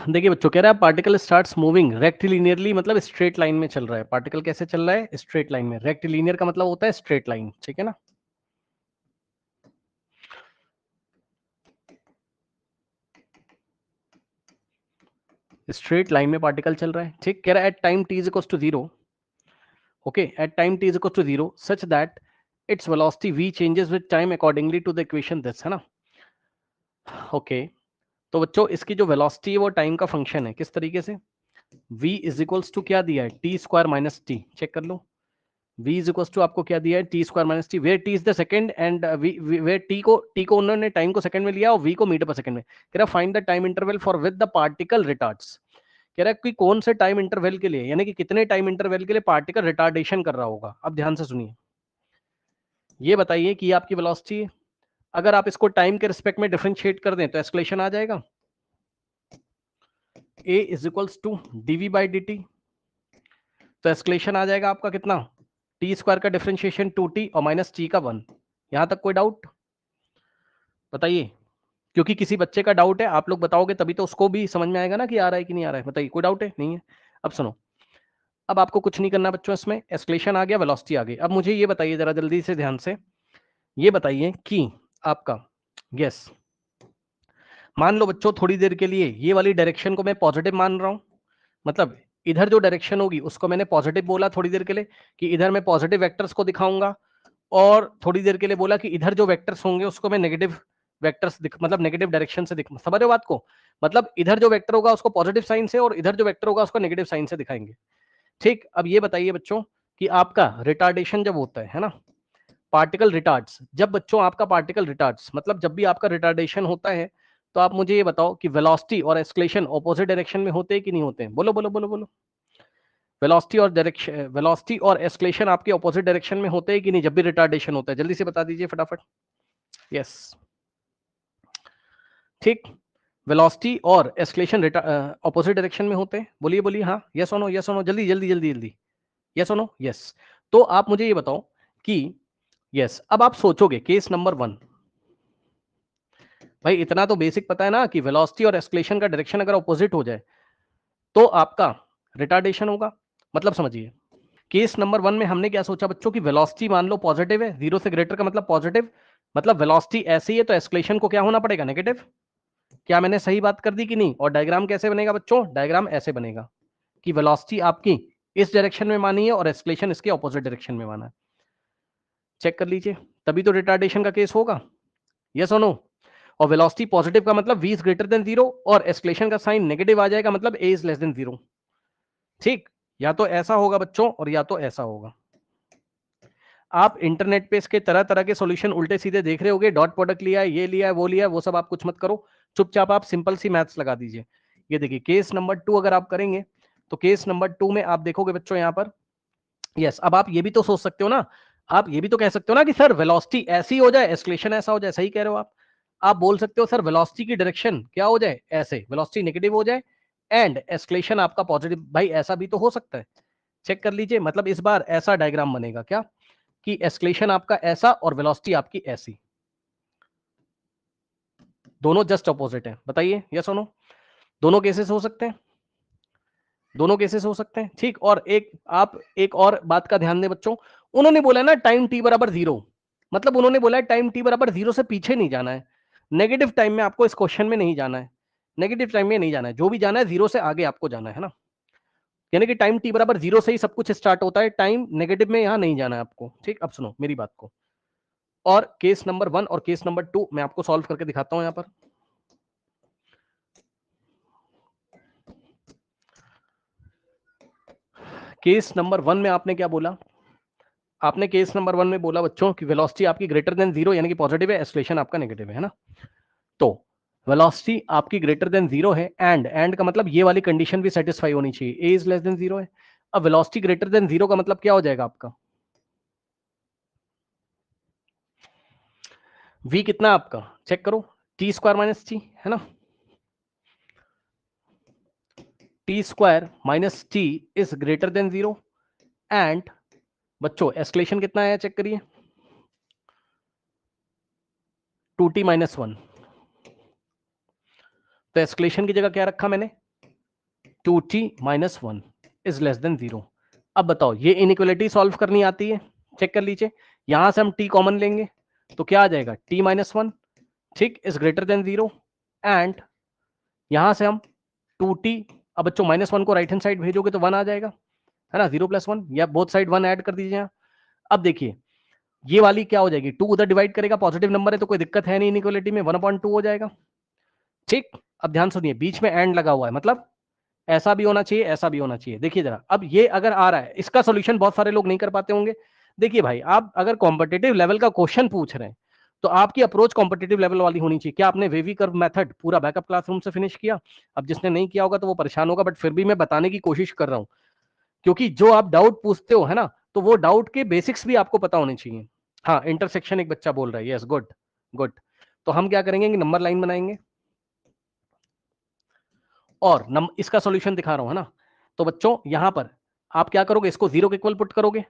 देखिए बच्चों, कह रहा है पार्टिकल स्टार्ट्स मूविंग रेक्टिलिनियरली, मतलब स्ट्रेट लाइन में चल रहा है। पार्टिकल कैसे चल रहा है? स्ट्रेट लाइन में। रेक्टिलिनियर का मतलब होता है स्ट्रेट लाइन, ठीक है ना। स्ट्रेट लाइन में पार्टिकल चल रहा है, ठीक। कह रहा है at time t is equal to 0, okay, at time t is equal to 0 such that its velocity v changes with time accordingly to the equation this, है ना। ओके, तो बच्चों इसकी जो वेलोसिटी है वो टाइम का फंक्शन है। किस तरीके से? v इज इक्वल्स टू क्या दिया है? T square minus t. Check कर लो, v इज इक्वल्स टू आपको क्या दिया है? T square minus t, where t is the second and where t को उन्होंने टाइम को सेकंड में लिया और v को मीटर पर सेकंड में। कह रहा find the time interval for with the particle retards. कह रहा है कि कौन से टाइम इंटरवल के लिए, यानी कि कितने टाइम इंटरवल के लिए पार्टिकल रिटार्डेशन कर रहा होगा। अब ध्यान से सुनिए, ये बताइए कि ये आपकी वेलोसिटी है। अगर आप इसको टाइम के रिस्पेक्ट में डिफरेंशिएट कर दें तो एक्सलेशन आ जाएगा, a is equals to dv by dt। तो एक्सलेशन आ जाएगा आपका कितना? टी स्क्वायर का डिफरेंशिएशन 2t और माइनस टी का 1। यहां तक कोई डाउट बताइए? क्योंकि किसी बच्चे का डाउट है, आप लोग बताओगे तभी तो उसको भी समझ में आएगा ना कि आ रहा है कि नहीं आ रहा है। बताइए, कोई डाउट है? नहीं है। अब सुनो, अब आपको कुछ नहीं करना बच्चों, इसमें एस्केलेशन आ गया, वेलोसिटी आ गई। अब मुझे ये बताइए जरा जल्दी से ध्यान से, ये बताइए कि आपका यस, मान लो बच्चों थोड़ी देर के लिए ये वाली डायरेक्शन को मैं पॉजिटिव मान रहा हूं, मतलब इधर जो डायरेक्शन होगी उसको मैंने पॉजिटिव बोला थोड़ी देर के लिए, कि इधर मैं पॉजिटिव वेक्टर्स को दिखाऊंगा, और थोड़ी देर के लिए बोला कि इधर जो वेक्टर्स होंगे उसको मैं नेगेटिव वेक्टर्स मतलब नेगेटिव डायरेक्शन से समझ रहे हो बात को? मतलब इधर जो वेक्टर होगा उसको पॉजिटिव साइन से और इधर जो वेक्टर होगा उसको नेगेटिव साइन से दिखाएंगे, ठीक। अब ये बताइए बच्चों कि आपका रिटार्डेशन जब होता है ना, पार्टिकल रिटार्ड्स, जब बच्चों आपका पार्टिकल रिटार्ड्स मतलब जब भी आपका रिटार्डेशन होता है, तो आप मुझे ये बताओ कि वेलोसिटी और एक्सलेशन ऑपोजिट डायरेक्शन में होते हैं कि नहीं होते हैं? बोलो बोलो बोलो बोलो। वेलोसिटी और एक्सलेशन आपके ऑपोजिट डायरेक्शन में होते हैं कि नहीं जब भी रिटार्डेशन होता है? जल्दी से बता दीजिए फटाफट। यस, ठीक। वेलोसिटी और एक्सलेशन ऑपोजिट डायरेक्शन में होते हैं। बोलिए बोलिए, हाँ, यस और नो, यस और नो, जल्दी जल्दी जल्दी जल्दी, यस और नो, यस। तो आप मुझे ये बताओ कि यस, अब आप सोचोगे केस नंबर 1, भाई इतना तो बेसिक पता है ना कि वेलोसिटी और एक्सलेशन का डायरेक्शन अगर ऑपोजिट हो जाए तो आपका रिटार्डेशन होगा। मतलब समझिए, केस नंबर 1 में हमने क्या सोचा बच्चों की वेलोसिटी मान लो पॉजिटिव है, 0 से ग्रेटर का मतलब पॉजिटिव, मतलब वेलोसिटी ऐसी है तो एक्सलेशन को क्या होना पड़ेगा? नेगेटिव। क्या मैंने सही बात कर दी कि नहीं? और डायग्राम कैसे बनेगा बच्चों? डायग्राम ऐसे बनेगा कि वेलोसिटी आपकी इस डायरेक्शन में मानी है और एक्सलेशन इसके ऑपोजिट डायरेक्शन में माना है। चेक कर लीजिए, तभी तो रिटार्डेशन का केस होगा। यस और नो? और वेलोसिटी पॉजिटिव का मतलब v इज ग्रेटर देन 0 और एक्सलेशन का साइन नेगेटिव आ जाएगा, मतलब a इज लेस देन 0, ठीक। या तो ऐसा होगा बच्चों और या तो ऐसा होगा। आप इंटरनेट पे इसके तरह तरह के सॉल्यूशन उल्टे सीधे देख रहे होगे, डॉट प्रोडक्ट लिया है, ये लिया है, वो लिया है, वो सब आप कुछ मत करो। चुपचाप आप सिंपल सी मैथ्स लगा दीजिए। ये देखिए केस नंबर 2 अगर आप करेंगे तो केस नंबर 2 में आप देखोगे बच्चों यहां पर, यस, अब आप ये भी तो सोच सकते हो ना, आप ये भी तो कह सकते हो ना कि सर वेलोसिटी ऐसी हो जाए एक्सलेशन ऐसा हो जाए। सही कह रहे हो आप बोल सकते हो सर वेलोसिटी की डायरेक्शन क्या हो जाए, ऐसे वेलोसिटी नेगेटिव हो जाए एंड एक्सलेशन आपका पॉजिटिव। भाई ऐसा भी तो हो सकता है। चेक कर लीजिए, मतलब इस बार ऐसा डायग्राम बनेगा क्या कि एक्सलेशन आपका ऐसा और वेलोसिटी आपकी ऐसी, दोनों जस्ट अपोजिट है। बताइए यस और नो? दोनों केसेस हो सकते हैं, दोनों केसेस हो सकते हैं, ठीक। और एक आप एक और बात का ध्यान दें बच्चों, उन्होंने बोला ना टाइम टी बराबर 0, मतलब उन्होंने बोला है टाइम टी बराबर 0 से पीछे नहीं जाना है, नेगेटिव टाइम में आपको इस क्वेश्चन में नहीं जाना है, नेगेटिव टाइम में नहीं जाना है, जो भी जाना है 0 से आगे आपको जाना है ना। यानी कि टाइम टी बराबर 0 से ही सब कुछ स्टार्ट होता है, टाइम नेगेटिव में यहां नहीं जाना है आपको, ठीक। अब सुनो मेरी बात को, और केस नंबर 1 और केस नंबर 2 मैं आपको सॉल्व करके दिखाता हूं यहां पर। केस नंबर 1 में आपने क्या बोला? आपने केस नंबर 1 में बोला बच्चों कि वेलोसिटी आपकी ग्रेटर देन 0 यानी कि पॉजिटिव है, एक्सलेशन आपका नेगेटिव है ना। तो वेलोसिटी आपकी ग्रेटर देन 0 है एंड का मतलब ये वाली कंडीशन भी सेटिस्फाई होनी चाहिए, ए इज लेस देन 0 है। अब वेलोसिटी ग्रेटर देन 0 का मतलब क्या हो जाएगा आपका? v कितना आपका? चेक करो, टी स्क्वायर माइनस टी, है ना। T square minus T is greater than 0 and बच्चों एक्सलेशन कितना आया चेक करिए, 2t माइनस 1। तो एक्सक्लेशन की जगह क्या रखा मैंने? 2t minus 1 is less than 0। अब बताओ ये इनइक्वालिटी सॉल्व करनी आती है? चेक कर लीजिए, यहां से हम t कॉमन लेंगे तो क्या आ जाएगा, t माइनस 1 ठीक इज ग्रेटर देन 0 एंड यहां से हम 2t, अब बच्चों माइनस 1 को राइट हैंड साइड भेजोगे तो 1 आ जाएगा, है ना, 0 प्लस 1, या बोथ साइड 1 ऐड कर दीजिए यहाँ। अब देखिए ये वाली क्या हो जाएगी, 2 उधर डिवाइड करेगा, पॉजिटिव नंबर है तो कोई दिक्कत है नहीं, इनइक्वालिटी में 1/2 हो जाएगा। ठीक, अब ध्यान सुनिए, बीच में एंड लगा हुआ है, मतलब ऐसा भी होना चाहिए, ऐसा भी होना चाहिए। देखिए जरा, अब ये अगर आ रहा है, इसका सोल्यूशन बहुत सारे लोग नहीं कर पाते होंगे। देखिए भाई, आप अगर कॉम्पिटिटिव लेवल का क्वेश्चन पूछ रहे हैं तो आपकी अप्रोच कॉम्पिटिटिव लेवल वाली होनी चाहिए। क्या आपने वेवी कर्व मेथड पूरा बैकअप क्लासरूम से फिनिश किया? अब जिसने नहीं किया होगा तो वो परेशान होगा, बट फिर भी मैं बताने की कोशिश कर रहा हूं, क्योंकि जो आप डाउट पूछते हो, है ना, तो वो डाउट के बेसिक्स भी आपको पता होने चाहिए। हाँ, इंटरसेक्शन एक बच्चा बोल रहा है, यस, गुड गुड। तो हम क्या करेंगे कि नंबर लाइन बनाएंगे और इसका सॉल्यूशन दिखा रहा हूं, है ना। तो बच्चों यहां पर आप क्या करोगे, इसको 0 के इक्वल पुट करोगे,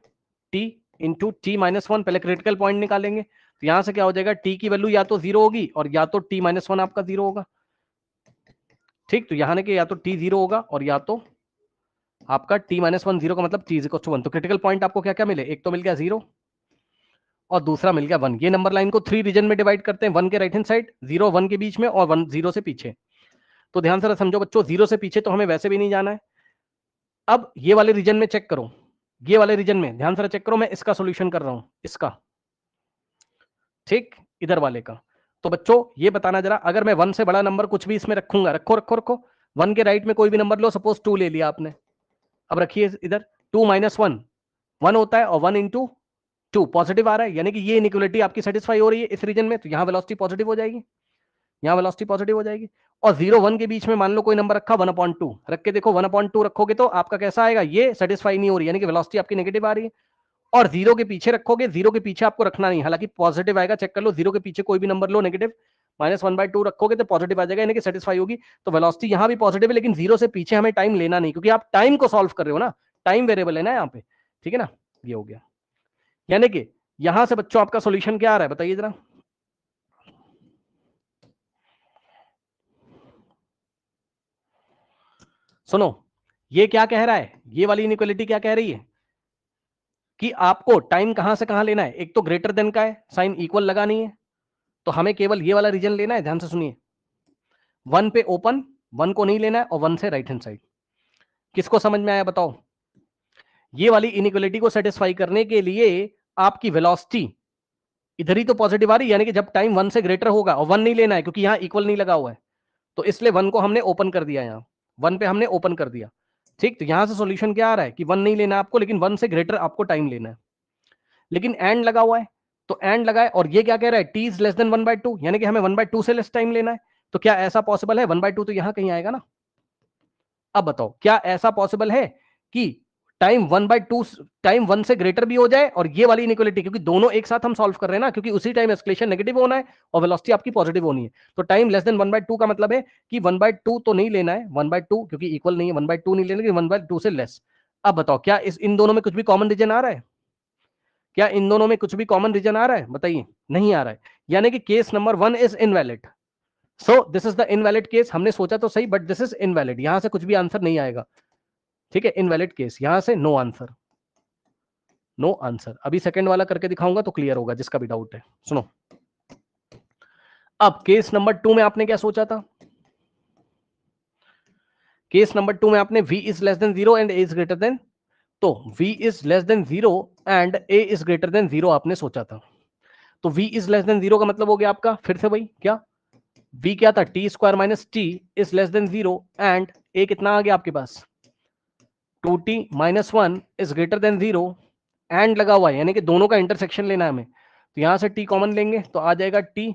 t इंटू टी माइनस 1, पहले क्रिटिकल पॉइंट निकालेंगे, तो यहां से क्या हो जाएगा, t की वैल्यू या तो 0 होगी और या तो t माइनस 1 आपका 0 होगा। ठीक, तो यहां ने या तो t 0 होगा और या तो आपका t माइनस 1 0 का मतलब t इज इक्वल टू 1। तो क्रिटिकल पॉइंट आपको क्या क्या मिले, एक तो मिल गया 0 और दूसरा मिल गया 1। ये नंबर लाइन को 3 रीजन में डिवाइड करते हैं, 1 के राइट हैंड साइड, 0 1 के बीच में और 1 0 से पीछे। तो ध्यान से समझो बच्चों, 0 से पीछे तो हमें वैसे भी नहीं जाना है। अब ये वाले रीजन में चेक करो, ये वाले रीजन में ध्यान से चेक करो, मैं इसका सॉल्यूशन कर रहा हूं, इसका, ठीक, इधर वाले का। तो बच्चों ये बताना जरा, अगर मैं 1 से बड़ा नंबर कुछ भी इसमें रखूंगा, रखो रखो रखो, 1 के राइट में कोई भी नंबर लो, सपोज 2 ले लिया आपने, अब रखिए इधर, 2 माइनस 1 1 होता है और 1 इंटू 2 पॉजिटिव आ रहा है, यानी कि ये इनइक्वालिटी आपकी सेटिस्फाई हो रही है इस रीजन में, तो यहां वेलोसिटी पॉजिटिव हो जाएगी, यहां वेलोसिटी पॉजिटिव हो जाएगी। और 0 1 के बीच में मान लो कोई नंबर रखा 1/2, रख के देखो 1/2 रखोगे तो आपका कैसा आएगा, ये सेटिस्फाई नहीं हो रही, यानी कि वेलोसिटी आपकी नेगेटिव आ रही है। और 0 के पीछे रखोगे, 0 के पीछे आपको रखना नहीं, हालांकि पॉजिटिव आएगा, चेक कर लो, 0 के पीछे कोई भी नंबर लो नेगेटिव, -1/2 रखोगे तो पॉजिटिव आ जाएगा, यानी कि सेटिस्फाई होगी। तो वेलोसिटी यहां भी पॉजिटिव है, लेकिन 0 से पीछे हमें टाइम लेना नहीं, क्योंकि आप टाइम को सॉल्व कर रहे हो ना, टाइम वेरिएबल है ना यहाँ पे, ठीक है ना, ये हो गया। यानी कि यहां से बच्चों आपका सॉल्यूशन क्या आ रहा है, बताइए जरा। सुनो, ये क्या कह रहा है, ये वाली इनइक्वालिटी क्या कह रही है कि आपको टाइम कहां से कहां लेना है, एक तो ग्रेटर देन का है, साइन इक्वल लगा नहीं है, तो हमें केवल ये वाला रीजन लेना है। ध्यान से सुनिए, 1 पे ओपन, 1 को नहीं लेना है, और 1 से राइट हैंड साइड। किसको समझ में आया बताओ? ये वाली इनइक्वालिटी को सेटिस्फाई करने के लिए आपकी वेलोसिटी इधर ही तो पॉजिटिव आ रही है, यानी कि जब टाइम 1 से ग्रेटर होगा, और 1 नहीं लेना है क्योंकि यहां इक्वल नहीं लगा हुआ है, तो इसलिए 1 को हमने ओपन कर दिया, यहां 1 पे हमने ओपन कर दिया। ठीक, तो यहां से सॉल्यूशन क्या आ रहा है कि 1 नहीं लेना आपको, लेकिन 1 से ग्रेटर आपको टाइम लेना है, लेकिन एंड लगा हुआ है, तो एंड लगा है, और ये क्या कह रहा है, टी इज लेस देन 1/2, यानी कि हमें 1/2 से लेस टाइम लेना है। तो क्या ऐसा पॉसिबल है, 1/2 तो यहां कहीं आएगा ना। अब बताओ क्या ऐसा पॉसिबल है कि टाइम 1/2, टाइम 1 से ग्रेटर भी हो जाए और ये वाली इनइक्वालिटी, क्योंकि दोनों एक साथ हम सॉल्व कर रहे हैं ना, क्योंकि उसी टाइम एस्केलेशन नेगेटिव होना है और वेलोसिटी आपकी पॉजिटिव होनी है। तो टाइम लेस देन 1/2 का मतलब है कि 1/2 तो नहीं लेना है, 1/2 क्योंकि इक्वल नहीं है, 1/2 नहीं लेना, 1/2 से लेस। अब बताओ क्या इन दोनों में कुछ भी कॉमन रीजन आ रहा है, क्या इन दोनों में कुछ भी कॉमन रीजन आ रहा है, बताइए, नहीं आ रहा है, यानी कि case number 1 is invalid. So this is the invalid case. हमने सोचा तो सही, बट दिस इज इनवैलिड, यहां से कुछ भी आंसर नहीं आएगा, ठीक है, इनवैलिड केस, यहां से नो आंसर, नो आंसर। अभी सेकंड वाला करके दिखाऊंगा तो क्लियर होगा जिसका भी डाउट है। सुनो, अब केस नंबर 2 में आपने क्या सोचा था, केस नंबर 2 में आपने v is less than 0 and a is greater than, तो v is less than 0 and a is greater than 0 आपने सोचा था। तो v इज लेस देन 0 का मतलब हो गया आपका, फिर से वही क्या, v क्या था, T square minus T is less than 0 and a कितना आ गया आपके पास, 2t minus 1 is greater than 0, and लगा हुआ है, यानी कि दोनों का इंटरसेक्शन लेना है हमें। तो यहां से t कॉमन लेंगे तो आ जाएगा t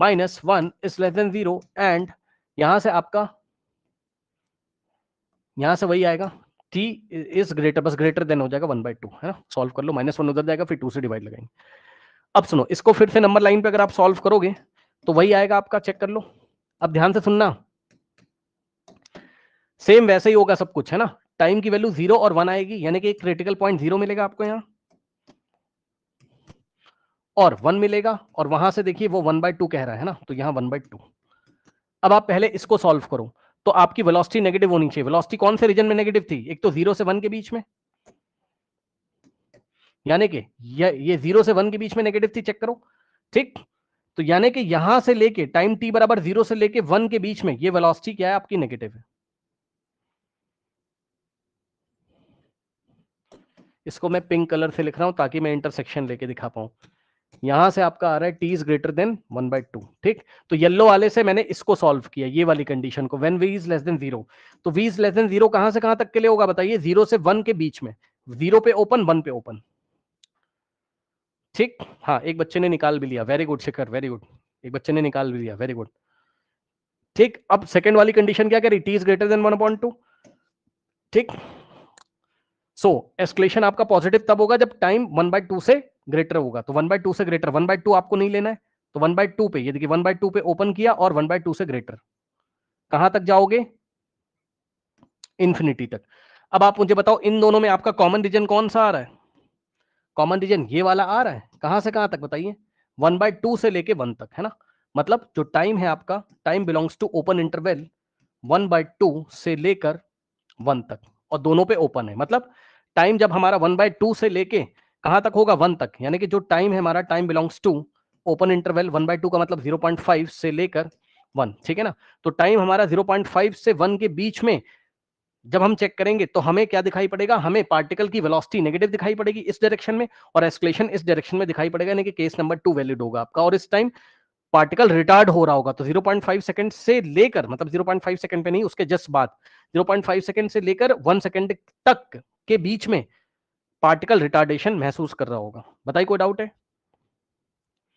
minus 1 is less than 0 and यहां से आपका, यहां से वही आएगा, t इज ग्रेटर, बस ग्रेटर देन हो जाएगा 1/2, है ना, सॉल्व कर लो, -1 उधर जाएगा, फिर 2 से डिवाइड लगाएंगे। अब सुनो, इसको फिर से नंबर लाइन पे अगर आप सॉल्व करोगे तो वही आएगा आपका, चेक कर लो। अब ध्यान से सुनना, सेम वैसे ही होगा सब कुछ, है ना, टाइम की वैल्यू 0 और 1 आएगी, यानी कि एक क्रिटिकल पॉइंट 0 मिलेगा आपको यहाँ, और 1 मिलेगा, और वहां से देखिए वो 1/2 कह रहा है ना, तो यहाँ 1/2। अब आप पहले इसको सॉल्व करो, तो आपकी वेलोसिटी नेगेटिव होनी चाहिए। वेलोसिटी कौन से रीजन में नेगेटिव थी? एक तो 0 से 1 के बीच में, यानी कि ये 0 से 1 के बीच में नेगेटिव थी, चेक करो, ठीक। तो यानी कि यहां से लेके टाइम t बराबर 0 से लेके 1 के बीच में ये वेलोसिटी क्या है आपकी? नेगेटिव है। इसको मैं पिंक कलर से लिख रहा हूं ताकि मैं इंटरसेक्शन लेके दिखा पाऊं। यहां से आपका आ रहा है t इज ग्रेटर देन 1/2, ठीक। तो येलो वाले से मैंने इसको सॉल्व किया, ये वाली कंडीशन को, when v is less than 0। तो v इज लेस देन 0 कहां से कहां तक के लिए होगा बताइए? 0 से 1 के बीच में, 0 पे ओपन, 1 पे ओपन, ठीक। हाँ, एक बच्चे ने निकाल भी लिया, वेरी गुड शिखर, वेरी गुड, एक बच्चे ने निकाल भी लिया, वेरी गुड, ठीक। अब सेकंड वाली कंडीशन क्या करी? t इज ग्रेटर देन 1/2, ठीक। सो एस्केलेशन आपका पॉजिटिव तब होगा जब टाइम 1/2 से ग्रेटर होगा। तो 1/2 से ग्रेटर, 1/2 आपको नहीं लेना है, तो 1/2 पे, ये देखिए 1/2 पे ओपन किया और 1/2 से ग्रेटर, कहां तक जाओगे? इंफिनिटी तक। अब आप मुझे बताओ इन दोनों में आपका कॉमन रीजन कौन सा आ रहा है? कॉमन रीजन ये वाला आ रहा है। कहां से कहां तक बताइए? 1/2 से लेके 1 तक, है ना। मतलब जो टाइम है आपका, time belongs to open interval 1/2 से लेकर 1 तक, और दोनों पे ओपन है। मतलब टाइम जब हमारा 1/2 से लेके कहां तक होगा? 1 तक, यानी कि जो टाइम है हमारा, time belongs to open interval 1/2 का मतलब 0.5 से लेकर 1, ठीक है ना। तो टाइम हमारा 0.5 से 1 के बीच में जब हम चेक करेंगे तो हमें क्या दिखाई पड़ेगा? हमें पार्टिकल की वेलोसिटी नेगेटिव दिखाई पड़ेगी इस डायरेक्शन में, और एस्केलेशन इस डायरेक्शन में दिखाई पड़ेगा, यानी कि केस नंबर 2 वैलिड होगा आपका। और इस टाइम पार्टिकल रिटार्ड हो रहा होगा, तो 0.5 सेकंड से लेकर, मतलब 0.5 सेकंड पे नहीं, उसके जस्ट बाद 0.5 सेकंड से लेकर 1 सेकंड तक के बीच में पार्टिकल रिटार्डेशन महसूस कर रहा होगा। बताइए, कोई डाउट है?